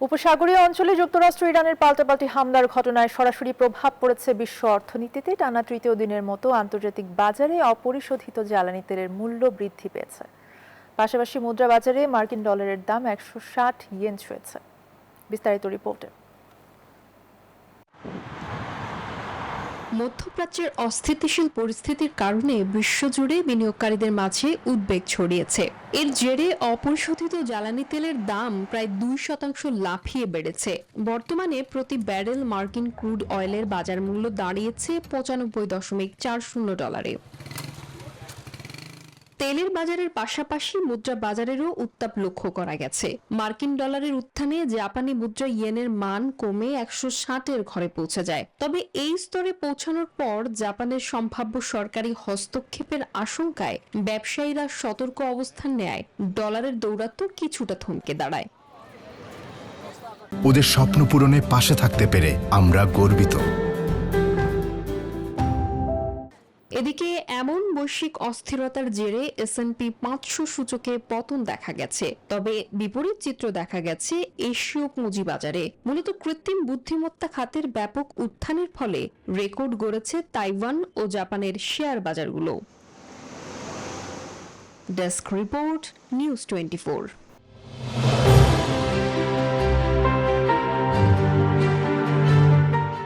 উপসাগরীয় অঞ্চলে যুক্তরাষ্ট্র ইরানের পাল্টাপাল্টি হামলার ঘটনায় সরাসরি প্রভাব পড়েছে বিশ্ব অর্থনীতিতে। টানা তৃতীয় দিনের মতো আন্তর্জাতিক বাজারে অপরিশোধিত জ্বালানি তেলের মূল্য বৃদ্ধি পেয়েছে। পাশাপাশি মুদ্রা বাজারে মার্কিন ডলারের দাম 160 ইয়েন ছুঁয়েছে। বিস্তারিত রিপোর্টে। মধ্যপ্রাচ্যের অস্থিতিশীল পরিস্থিতির কারণে বিশ্বজুড়ে বিনিয়োগকারীদের মাঝে উদ্বেগ ছড়িয়েছে। এর জেরে অপরিশোধিত জ্বালানি তেলের দাম প্রায় 2% লাফিয়ে বেড়েছে। বর্তমানে প্রতি ব্যারেল মার্কিন ক্রুড অয়েলের বাজার মূল্য দাঁড়িয়েছে $95.40। তেলের বাজারের পাশাপাশি মুদ্রা বাজারেরও উত্তাপ লক্ষ্য করা গেছে। মার্কিন ডলারের উত্থানে জাপানি মুদ্রা ইয়েনের মান কমে 160-এর ঘরে পৌঁছে যায়। তবে এই স্তরে পৌঁছানোর পর জাপানের সম্ভাব্য সরকারি হস্তক্ষেপের আশঙ্কায় ব্যবসায়ীরা সতর্ক অবস্থান নেয়। ডলারের দৌরাত্ম্য কিছুটা থমকে দাঁড়ায়। ওদের স্বপ্ন পূরণে পাশে থাকতে পেরে আমরা গর্বিত। এদিকে এমন বৈশ্বিক অস্থিরতার জেরে S&P 500 সূচকে পতন দেখা গেছে। তবে বিপরীত চিত্র দেখা গেছে এশীয় পুঁজিবাজারে। মূলত কৃত্রিম বুদ্ধিমত্তা খাতের ব্যাপক উত্থানের ফলে রেকর্ড গড়েছে তাইওয়ান ও জাপানের শেয়ার বাজারগুলো। Desk report, news 24।